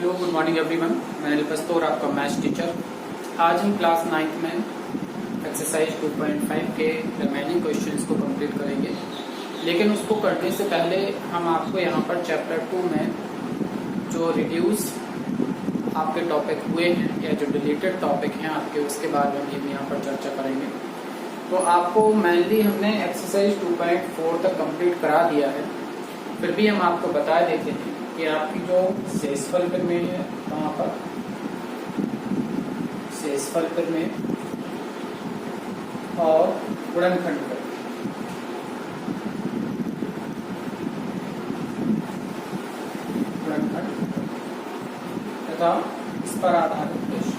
Hello good morning everyone, मैं अली पस्तौर आपका maths teacher. आज हम क्लास 9th में एक्सरसाइज 2.5 के रिमेनिंग क्वेश्चंस को कंप्लीट करेंगे। लेकिन उसको करने से पहले हम आपको यहाँ पर चैप्टर 2 में जो रिड्यूस आपके टॉपिक हुए हैं या जो डिलीटेड टॉपिक हैं आपके, उसके बारे में भी यहाँ पर चर्चा करेंगे। तो आपको मेनली हमने एक्सरसाइज 2.4 तक कंप्लीट करा दिया है, फिर भी हम आपको बता देते हैं कि आपकी जो शेषफल प्रमेय है, वहां पर शेषफल प्रमेय और गुणनखंड प्रमेय, गुणनखंड तथा इस पर आधारित प्रश्न,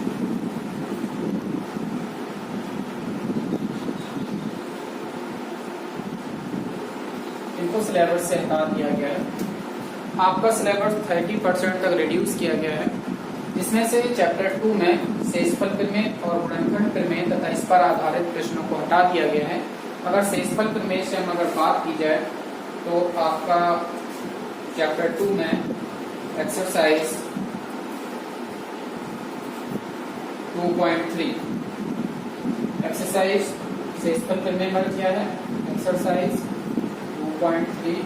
इनको सिलेबस से हटा दिया गया है। आपका सिलेबस 30% तक रिड्यूस किया गया है, जिसमें से चैप्टर 2 में शेषफल प्रमेय और गुणनखंड प्रमेय तथा इस पर आधारित प्रश्नों को हटा दिया गया है। अगर शेषफल प्रमेय से हम अगर बात की जाए तो आपका चैप्टर 2 में एक्सरसाइज 2.3 एक्सरसाइज शेषफल प्रमेय में क्या है, एक्सरसाइज 2.3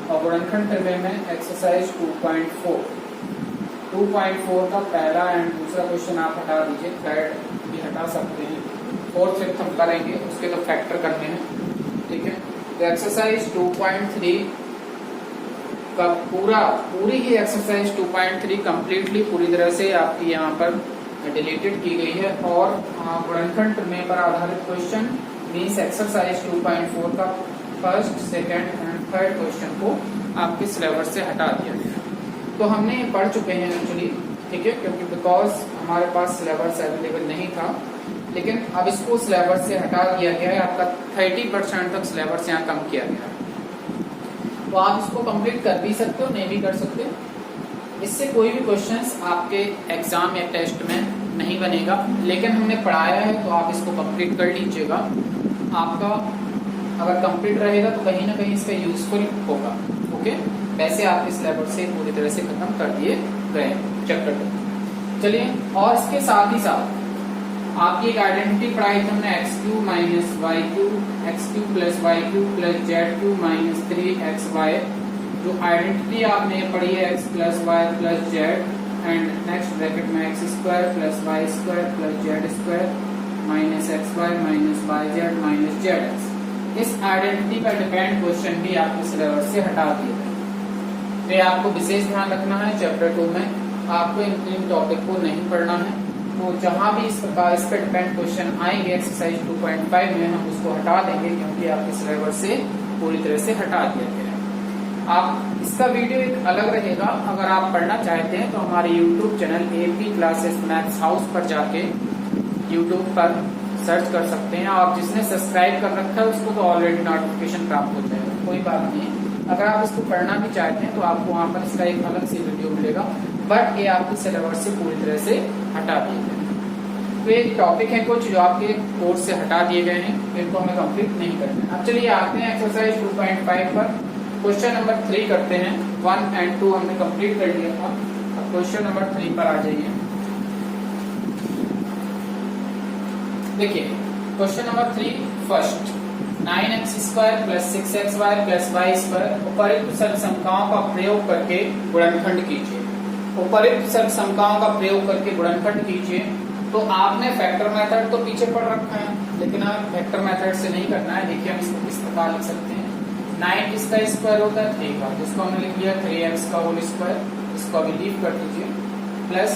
और गुणनखंड प्रमेय में एक्सरसाइज 2.4 का पहला एंड दूसरा क्वेश्चन आप हटा दीजिए, थर्ड भी हटा सकते हैं, फोर्थ फिफ्थ हम करेंगे, उसके तो फैक्टर करने हैं, ठीक है। तो एक्सरसाइज 2.3 का पूरी ही एक्सरसाइज 2.3 कंप्लीटली पूरी तरह से आपकी यहाँ पर डिलीटेड की गई है और गुणनखंड प्रमेय पर आधारित क्वेश्चन मीन्स एक्सरसाइज 2.4 का first, second and third question को आपके सिलेबस से हटा दिया गया। तो हमने ये पढ़ चुके हैं एक्चुअली, ठीक है, क्योंकि बिकॉज हमारे पास सिलेबस अवेलेबल नहीं था। लेकिन अब इसको सिलेबस से हटा दिया गया है, आपका 30% तक सिलेबस यहाँ कम किया गया है। तो आप इसको कंप्लीट कर भी सकते हो, नहीं भी कर सकते। इससे कोई भी क्वेश्चंस आपके एग्जाम या टेस्ट में नहीं बनेगा, लेकिन हमने पढ़ाया है तो आप इसको कंप्लीट कर लीजिएगा। आपका अगर कंप्लीट रहेगा तो कहीं ना कहीं इसका यूजफुल होगा, ओके। वैसे आपके सिलेबस से पूरी तरह से खत्म कर दिए गए चैप्टर 2। चलिए, और इसके साथ ही साथ आपकी एक आइडेंटिटी पढ़ाई थी हमने, x³ minus y³ x³ plus y³ plus z³ minus 3xy। जो आइडेंटिटी आपने पढ़ी है x plus y plus z and next bracket में x² plus y² plus z² minus xy minus yz minus zx। इस identity पर depend question भी आपके syllabus से हटा दिए गए। तो आपको विशेष ध्यान रखना है, चैप्टर 2 में आपको इन टॉपिक को नहीं पढ़ना है। तो जहां भी इस प्रकार इस पर डिपेंड क्वेश्चन आएंगे एक्सरसाइज 2.5 में, हम उसको हटा देंगे, क्योंकि आपके सिलेबस से पूरी तरह से हटा दिया गया है। आप इसका वीडियो एक अलग रहेगा, अगर आप पढ़ना चाहते हैं तो हमारे YouTube channel AP classes maths house पर जाके यूट्यूब पर सर्च कर सकते हैं। आप जिसने सब्सक्राइब कर रखा है उसको तो ऑलरेडी नोटिफिकेशन प्राप्त हो जाएगा, कोई बात नहीं। अगर आप इसको पढ़ना भी चाहते हैं तो आपको वहां पर इसका एक अलग से वीडियो मिलेगा, बट ये आपके सिलेबस से पूरी तरह से हटा दिए गए। तो एक टॉपिक है कुछ जो आपके कोर्स से हटा दिए गए हैं, इनको हमें कंप्लीट नहीं करना है। अब चलिए आते हैं एक्सरसाइज 2.5 पर। क्वेश्चन नंबर 3 करते हैं। 1 एंड 2 हमने कंप्लीट कर लिया था, अब क्वेश्चन नंबर 3 पर आ जाइए। देखिए question number 3 first, 9x² plus 6xy plus y² उपरोक्त सर्वसंख्याओं का प्रयोग करके गुणनखंड कीजिए। उपरोक्त सर्वसंख्याओं का प्रयोग करके गुणनखंड कीजिए। तो आपने फैक्टर मेथड तो पीछे पढ़ रखा है, लेकिन आप फैक्टर मेथड से नहीं करना है। देखिए हम इसको किस प्रकार लिख सकते हैं। 9 किसका स्क्वायर होता है, 3 का, जिसको हमने लिख लिया 3x का होल स्क्वायर, इसको अभी लीव कर दीजिए, प्लस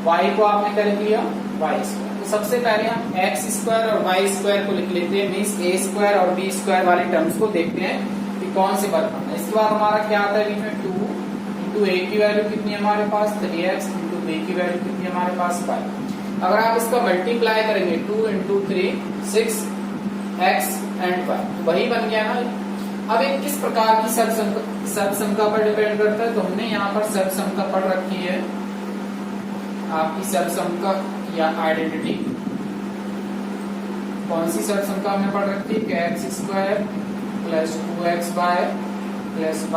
y को आपने क्या लिख लिया, y²। सबसे पहले हम x² और y² को लिख लेते हैं, मीन्स a² और b² वाले टर्म्स को देखते हैं कि कौन से वर्ग बनता है। इसके बाद हमारा क्या आता है बीच में, 2 इंटू a की वैल्यू कितनी है हमारे पास, 3x इंटू b की वैल्यू कितनी है हमारे पास, 5। अगर आप इसका मल्टीप्लाई करेंगे 2 इंटू 3 6x एंड y, वही बन गया ना। अब एक किस प्रकार की सर्वसंख्या पर डिपेंड करता है, तो हमने यहाँ पर सर्वसंख्या पढ़ रखी है, आपकी सर्वसंख्या या आइडेंटिटी कौन सी सर्वसंख्या हमने पढ़ रखी है कि x² plus 2xy plus y²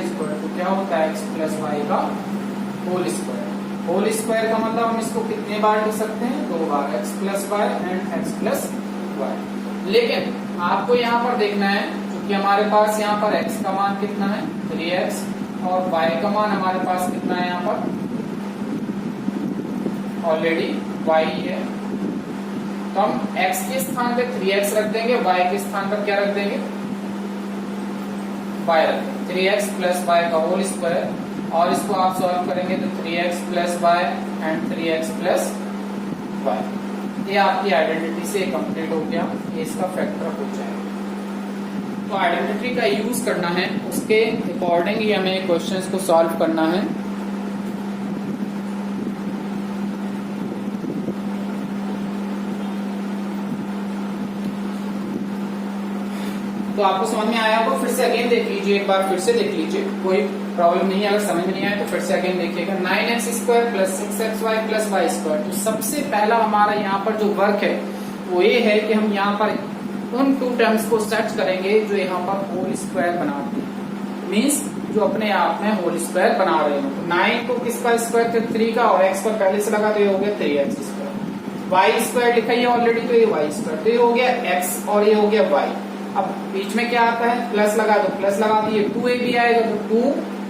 equal to क्या होता है x प्लस y का होल स्क्वायर। होल स्क्वायर का मतलब हम इसको कितने बार लिख सकते हैं, 2 बार, x plus Y and x plus Y. लेकिन आपको यहाँ पर देखना है क्योंकि हमारे पास यहाँ पर x का मान कितना है 3x और y का मान हमारे पास कितना है यहाँ पर ऑलरेडी y है, तो हम x के स्थान पे 3x रख देंगे, y के स्थान पर क्या रख देंगे y रख देंगे, 3x प्लस y का होल स्क्वायर, और इसको आप सॉल्व करेंगे तो 3x plus y and 3x plus y। ये आपकी आइडेंटिटी से कंप्लीट हो गया, ये इसका फैक्टर हो जाएगा। तो आइडेंटिटी का यूज करना है, उसके अकॉर्डिंग ही हमें क्वेश्चंस को सॉल्व करना है। तो आपको समझ में आया होगा, फिर से अगेन देख लीजिए, एक बार फिर से देख लीजिए, कोई प्रॉब्लम नहीं है, अगर समझ में नहीं आया तो फिर से अगेन देखिएगा। 9x square plus 6xy plus Y square. तो सबसे पहला हमारा यहाँ पर जो वर्क है वो ये है कि हम यहाँ पर उन 2 टर्म्स को सर्च करेंगे जो यहाँ पर होल स्क्वायर बनाते हैं, मीन्स जो अपने आप में होल स्क्वायर बना रहे हो। 9 को किसका स्क्वायर थे 3 का, और x पर पहले से लगा तो ये हो गया 3x स्क्वायर। वाई स्क्वायर लिखा है ऑलरेडी, तो ये वाई स्क्वायर, तो ये हो गया x और ये हो गया y। अब बीच में क्या आता है, प्लस लगा दो, प्लस लगा दिए 2a भी आएगा, तो 2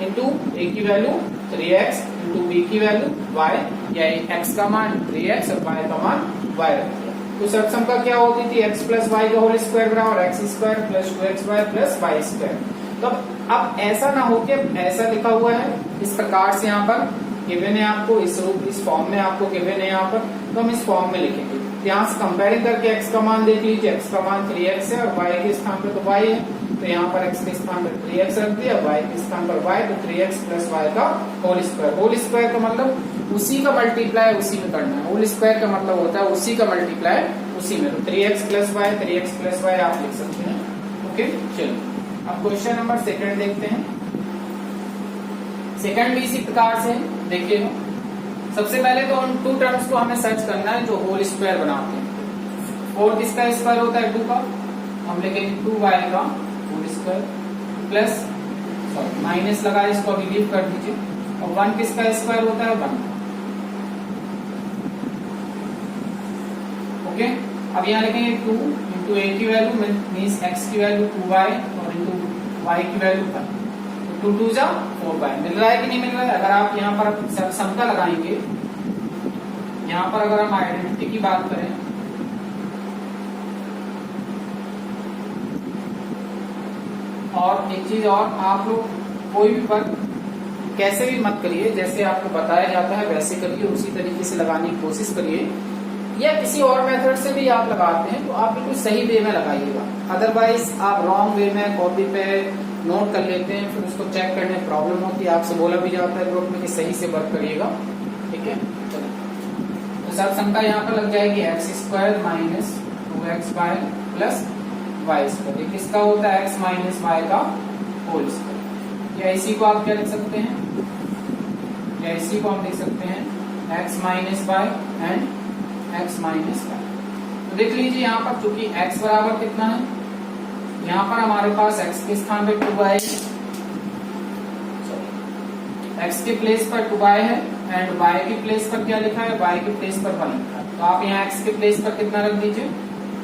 इंटू a की वैल्यू 3x इंटू b की वैल्यू y, या x का मान 3x और y का मान y रख दिया। तो सबसम का क्या होती थी, x प्लस y का होल स्क्वायर बराबर x square plus 2xy plus y square. तो अब ऐसा ना हो कि ऐसा लिखा हुआ है इस प्रकार से, यहाँ पर गिवन है आपको, इस रूप इस फॉर्म में आपको गिवन है यहाँ पर, तो हम इस फॉर्म में लिखेंगे। यहाँ से कंपेयरिंग करके x का मान देख लीजिए, x का मान 3x है और y के स्थान पर तो y है, तो यहाँ पर x के स्थान पर 3x रख दिया, y के स्थान पर y, तो 3x प्लस y का होल स्क्वायर। होल स्क्वायर का मतलब उसी का मल्टीप्लाई उसी में करना है, होल स्क्वायर का मतलब होता है उसी का मल्टीप्लाई उसी में, तो 3x प्लस y आप लिख सकते हैं। ओके, चलो अब क्वेश्चन नंबर 2 देखते हैं। सेकंड भी इसी प्रकार से देखिए, सबसे पहले तो उन 2 टर्म्स को हमें सर्च करना है जो होल स्क्वायर बनाते हैं। 4 किसका स्क्वायर होता है 2 का, हम लिखेंगे 2y का होल स्क्वायर प्लस माइनस लगा, इसको अभी लीव कर दीजिए, और 1 किसका स्क्वायर होता है 1। ओके, अब यहाँ लिखेंगे 2 इंटू a की वैल्यू मीन्स x की वैल्यू 2y और इंटू y की वैल्यू 1, 2 2 जा 4y। मिल रहा है कि नहीं मिल रहा है। अगर आप यहाँ पर समता लगाएंगे, यहाँ पर अगर हम आइडेंटिटी की बात करें, और एक चीज और, आप लोग कोई भी वर्क कैसे भी मत करिए, जैसे आपको बताया जाता है वैसे करिए, उसी तरीके से लगाने की कोशिश करिए, या किसी और मेथड से भी आप लगाते हैं तो आप बिल्कुल सही वे में लगाइएगा। अदरवाइज आप रॉन्ग वे में कॉपी पे नोट कर लेते हैं, फिर उसको चेक करने में प्रॉब्लम होती है, आपसे बोला भी जाता है ग्रुप में कि सही से वर्क करिएगा। ठीक है, चलो तो सब संख्या यहाँ पर लग जाएगी x square minus 2xy plus Y square. ये किसका होता है x माइनस वाई का होल स्क्वायर, या इसी को आप क्या लिख सकते हैं, या इसी को हम लिख सकते हैं x minus Y and x minus Y. तो देख लीजिए यहाँ पर चूंकि x बराबर कितना है, यहाँ पर हमारे पास x के स्थान पे 2y, x के प्लेस पर 2y है एंड y के प्लेस पर क्या लिखा है, y के प्लेस पर 1 लिखा है। तो आप यहाँ x के प्लेस पर कितना रख दीजिए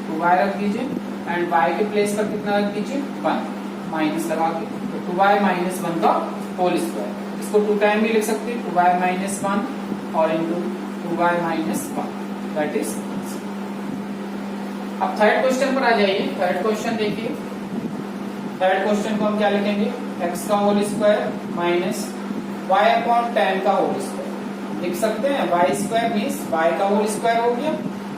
2y रख दीजिए, एंड y के प्लेस पर कितना रख दीजिए 1 माइनस लगा के, तो 2y माइनस 1 का होल स्क्वायर। इसको 2 टाइम भी लिख सकते हैं, 2y माइनस 1 और into 2y minus 1, that is. अब थर्ड क्वेश्चन पर आ जाइए। थर्ड क्वेश्चन देखिए, थर्ड क्वेश्चन को हम क्या लिखेंगे, x का whole square minus y upon 10 का होल स्क्वायर। लिख सकते हैं y स्क्वायर मीन्स y का होल स्क्वायर हो गया,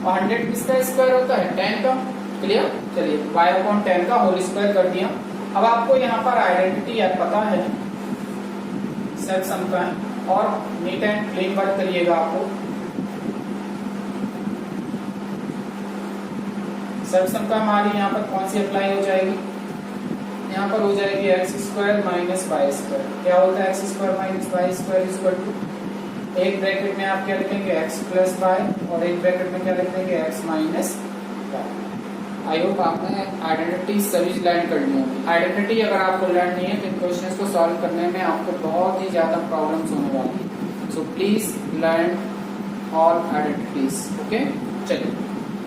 और 100 किसका स्क्वायर होता है 10 का। क्लियर, चलिए y अपॉन 10 का होल स्क्वायर कर दिया। अब आपको यहाँ पर आइडेंटिटी यार पता है, सेट सम का है, और नीट एंड क्लीन वर्क करिएगा। आपको सेट सम का हमारी यहाँ पर कौन सी अप्लाई हो जाएगी, यहाँ पर हो जाएगी X square minus Y square. क्या होता है x square minus Y square equal to, एक ब्रैकेट में आप क्या लिखेंगे एक्स प्लस वाई, और एक ब्रैकेट में क्या लिखेंगे X minus Y. I hope आपने आइडेंटिटी सभी लर्न करनी होगी। आइडेंटिटी अगर आपको लर्न नहीं है तो इन क्वेश्चंस को सॉल्व करने में आपको बहुत ही ज्यादा प्रॉब्लम्स होने वाली है। So please learn all identities. Okay, चलिए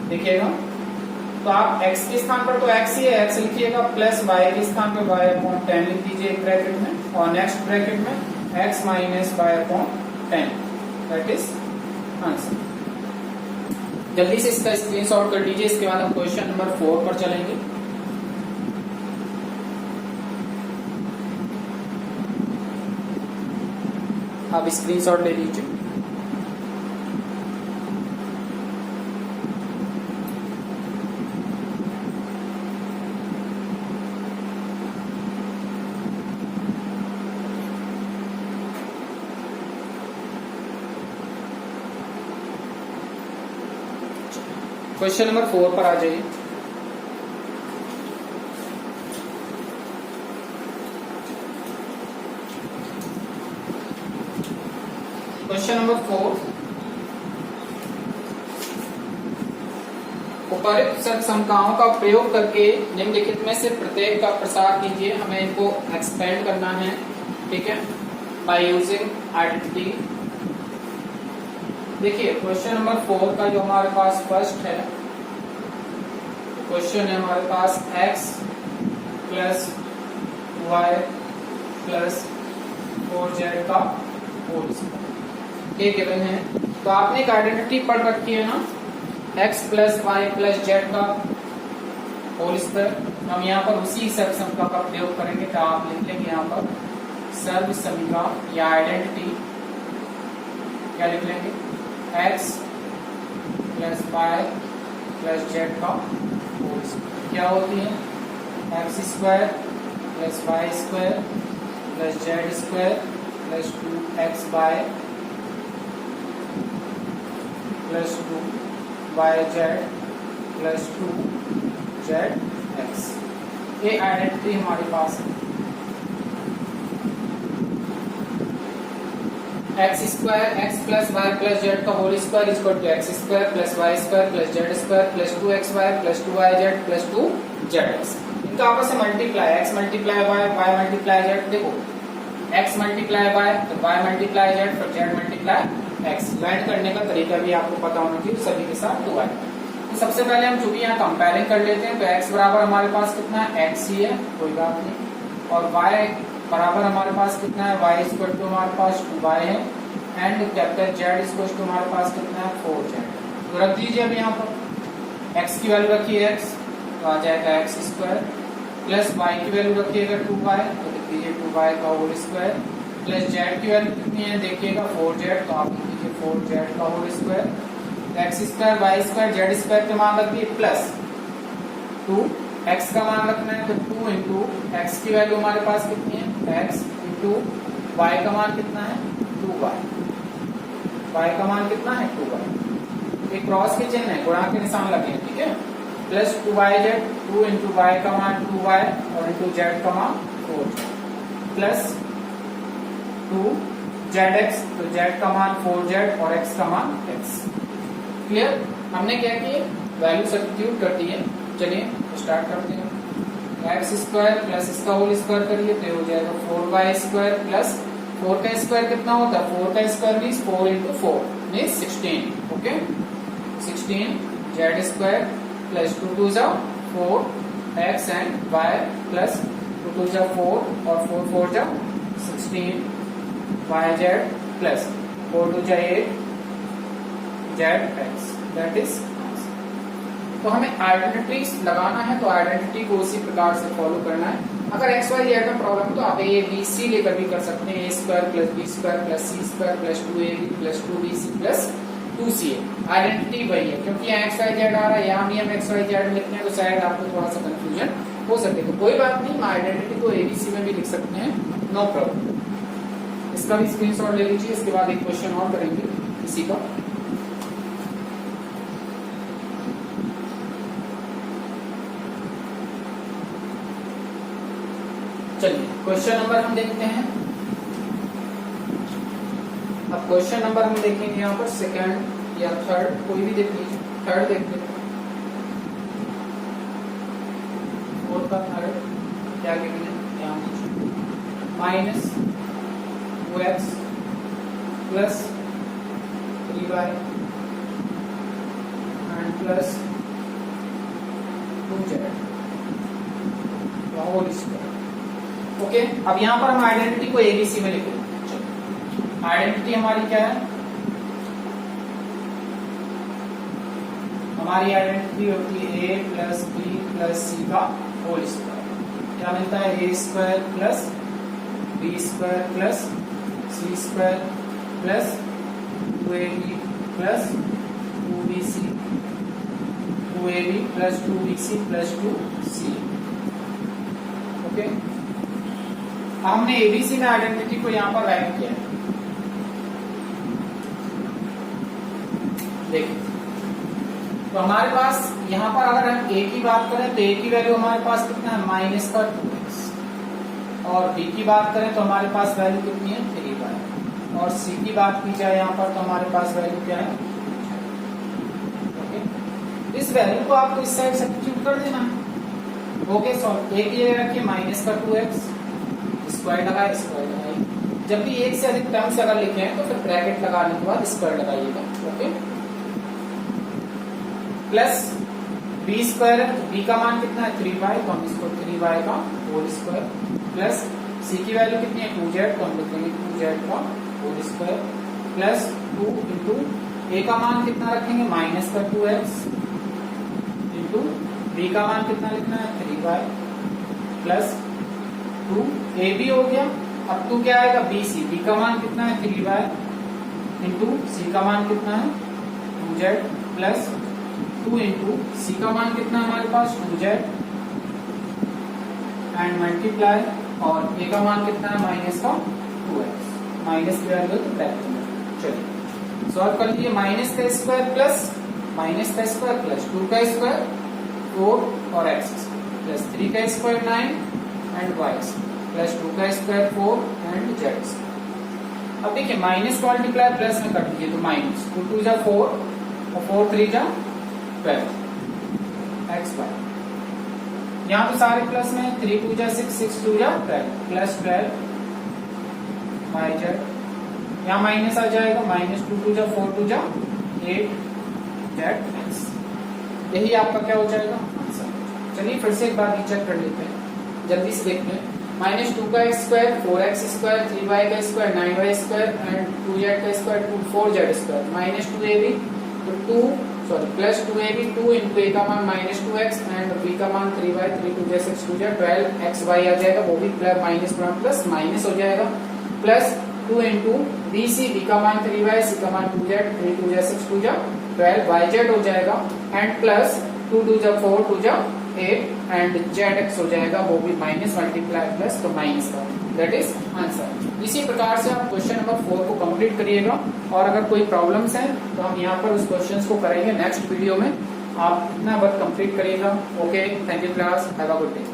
देखिएगा। तो आप x के स्थान पर तो x ही है, x लिखिएगा, प्लस y के स्थान पर y अपॉन 10 लिख दीजिए एक ब्रैकेट में, और नेक्स्ट ब्रैकेट में x minus y upon 10, that is answer. जल्दी से इसका स्क्रीनशॉट कर लीजिए, इसके बाद हम क्वेश्चन नंबर 4 पर चलेंगे। आप स्क्रीनशॉट ले लीजिए। क्वेश्चन नंबर 4 पर आ जाइए। क्वेश्चन नंबर 4, उपरोक्त समकाओं का प्रयोग करके निम्नलिखित में से प्रत्येक का प्रसार कीजिए। हमें इनको एक्सपेंड करना है, ठीक है, बाय यूजिंग आइडेंटिटी। देखिए क्वेश्चन नंबर 4 का जो हमारे पास फर्स्ट है क्वेश्चन है हमारे पास x plus y plus 4z का होल स्क्वायर, ये गिवन है। तो आपने एक आइडेंटिटी पढ़ रखी है ना, x plus Y plus Z का होल स्क्वायर। हम यहाँ पर उसी सर्वसमिका का प्रयोग करेंगे। तो आप लिख लेंगे यहाँ पर सर्वसमिका या आइडेंटिटी, क्या लिख लेंगे, x plus Y plus Z का होल स्क्वायर क्या होती है, x square plus Y square plus z square plus 2x y plus 2yz plus 2zx। ये आइडेंटिटी हमारे पास है। X square x plus Y plus Z का whole square is equal to x square plus Y square plus z square plus 2xy plus 2yz plus 2zx। इनका आपस में multiply, x multiply y, y multiply Z. देखो x multiply Y तो Y multiply Z फिर Z multiply x. Land करने का तरीका भी आपको पता होना चाहिए सभी के साथ। तो सबसे पहले हम चूंकि यहाँ कंपेयरिंग कर लेते हैं, तो x बराबर हमारे पास कितना है, x ही है, कोई बात नहीं। और y बराबर हमारे पास कितना है, y इक्वल टू हमारे पास 2y है, and capital Z equal to हमारे पास कितना है, 4z। तो रख दीजिए अब यहाँ पर x की वैल्यू रखिए x, तो आ जाएगा x स्क्वायर, प्लस y की वैल्यू रखिएगा 2y, तो लिख दीजिए 2y का होल स्क्वायर, प्लस z की वैल्यू कितनी है देखिएगा 4z, तो आप लिख दीजिए 4z का whole square, X square Y square Z square के मान रख दिए, प्लस 2 x का मान रखना है, तो 2 इंटू एक्स की वैल्यू हमारे पास कितनी है, x इंटू वाई का मान कितना है 2y, y का मान कितना है 2y। एक क्रॉस के चिन्ह है, गुणा के निशान लगे हैं, ठीक है, प्लस 2yz, 2 इंटू वाई का मान 2y और इंटू जेड का मान 4, प्लस 2zx, तो z का मान 4z और x का मान x। क्लियर। हमने क्या किया, वैल्यू सब्स्टिट्यूट कर दी है। चलिए स्टार्ट करते हैं। एक्स स्क्वायर प्लस इसका होल स्क्वायर करिए तो हो जाएगा 4y स्क्वायर प्लस 4 का स्क्वायर कितना होता है, 4 का square means 4 into 4 means 16। Okay 16 Z square plus 2 2 जा 4 एक्स एंड वाई प्लस 2 2 जा 4 और 4 4 जा 16 वाई जेड प्लस 4 2 जा 8 जेड एक्स, दैट इज। तो हमें आइडेंटिटीज लगाना है, तो आइडेंटिटी को उसी प्रकार से फॉलो करना है। अगर एक्स वाई जेड में प्रॉब्लम तो आप ए बी सी लेकर भी कर सकते हैं, a square plus b square plus c square plus 2ab plus 2bc plus 2ca। Identity वही है, क्योंकि यहाँ एक्स वाई जेड आ रहा है, यहाँ भी हम एक्स वाई जेड लिखते हैं, तो शायद आपको थोड़ा सा कंफ्यूजन हो सके। तो कोई बात नहीं, हम आइडेंटिटी को एबीसी में भी लिख सकते हैं, नो प्रॉब्लम। इसका भी स्क्रीनशॉट ले लीजिए। इसके बाद एक क्वेश्चन और करेंगे इसी का। चलिए क्वेश्चन नंबर हम देखते हैं। अब क्वेश्चन नंबर हम देखेंगे यहाँ पर सेकंड या थर्ड, कोई भी देख लीजिए। थर्ड देख लेते हैं, फोर्थ का थर्ड क्या गिवन है, यहाँ minus 2x plus 3y and plus 2z whole square. Okay, अब यहां पर हम आइडेंटिटी को एबीसी में लिखेंगे। आइडेंटिटी हमारी क्या है? हमारी आइडेंटिटी होती है a plus b plus c का होल स्क्वायर। क्या मिलता है? A square plus b square plus c square plus 2ab plus 2bc 2ab plus 2bc plus 2c। Okay, हमने एबीसी में आइडेंटिटी को यहां पर राइट किया है। देखिए, तो हमारे पास यहां पर अगर हम a की बात करें तो a की वैल्यू हमारे पास कितना है? माइनस का 2x। और b की बात करें तो हमारे पास वैल्यू कितनी है? 3y। और c की बात की जाए यहां पर तो हमारे पास वैल्यू क्या है? ओके, इस वैल्यू को आपको इस साइड सब्स्टिट्यूट कर देना है। ओके, सॉल्व a की जगह रखिए माइनस का 2x, स्क्वायर लगाए, स्क्वायर लगाइए। जब भी एक से अधिक टर्म्स अगर लिखे हैं तो फिर ब्रैकेट लगाने के बाद स्क्वायर लगाइएगा। ओके, प्लस बी स्क्वायर है, बी का मान कितना है? 3y, तो हम इसको 3y का होल स्क्वायर प्लस सी की वैल्यू कितनी है? 2z, तो हम लिखेंगे 2z का होल स्क्वायर प्लस 2 इंटू ए का मान कितना रखेंगे? माइनस का 2x इंटू बी का मान कितना लिखना है? 3y प्लस 2 ए भी हो गया। अब 2 क्या आएगा? बी सी, बी का मान कितना है? 3y इंटू सी का मान कितना है? 2z प्लस 2 इंटू सी का मान कितना है हमारे पास? 2z एंड मल्टीप्लाई, और ए का मान कितना है? माइनस का 2x। माइनस की वैल्यू तो ब्रैकेट में। चलिए सॉल्व कर लीजिए। माइनस का स्क्वायर प्लस माइनस का स्क्वायर प्लस 2 का स्क्वायर 4 और x प्लस 3 का स्क्वायर 9 एंड y प्लस 2 का स्क्वायर 4 एंड z। अब देखिए, माइनस को मल्टीप्लाई प्लस में कर दीजिए तो माइनस 2 2 जा 4 और 4 3 जा 12 x y। यहाँ तो सारे प्लस में 3 2 जा 6 6 2 जा 12 प्लस 12 y z। यहाँ माइनस आ जाएगा, माइनस 2 2 जा 4 2 जा 8 z x। यही आपका क्या हो जाएगा? आंसर। चलिए फिर से एक बार चेक कर लेते हैं, जल्दी से देखते हैं। माइनस 2 का स्क्वायर 4x स्क्वायर 3y का square 9y square and 2z का square 4z square minus 2ab तो 2 प्लस 2ab 2 इंटू ए का मान माइनस 2x एंड बी का मान 3y 3 2 जा 6 2 जा 12 xy आ जाएगा, वो भी प्लस माइनस प्लस माइनस हो जाएगा, plus 2 into B C, B का मान 3y, सी का मान 2z 3 2 जा 6 2 जा 12 yz हो जाएगा एंड प्लस 2 2 जा 4 2 जा 8 एंड zx हो जाएगा, वो भी माइनस मल्टीप्लाई प्लस तो माइनस का। That is answer. इसी प्रकार से आप क्वेश्चन नंबर 4 को कंप्लीट करिएगा और अगर कोई प्रॉब्लम्स हैं तो हम यहाँ पर उस क्वेश्चंस को करेंगे नेक्स्ट वीडियो में। आप इतना वर्क कंप्लीट करिएगा। Okay, thank you class, have a good day.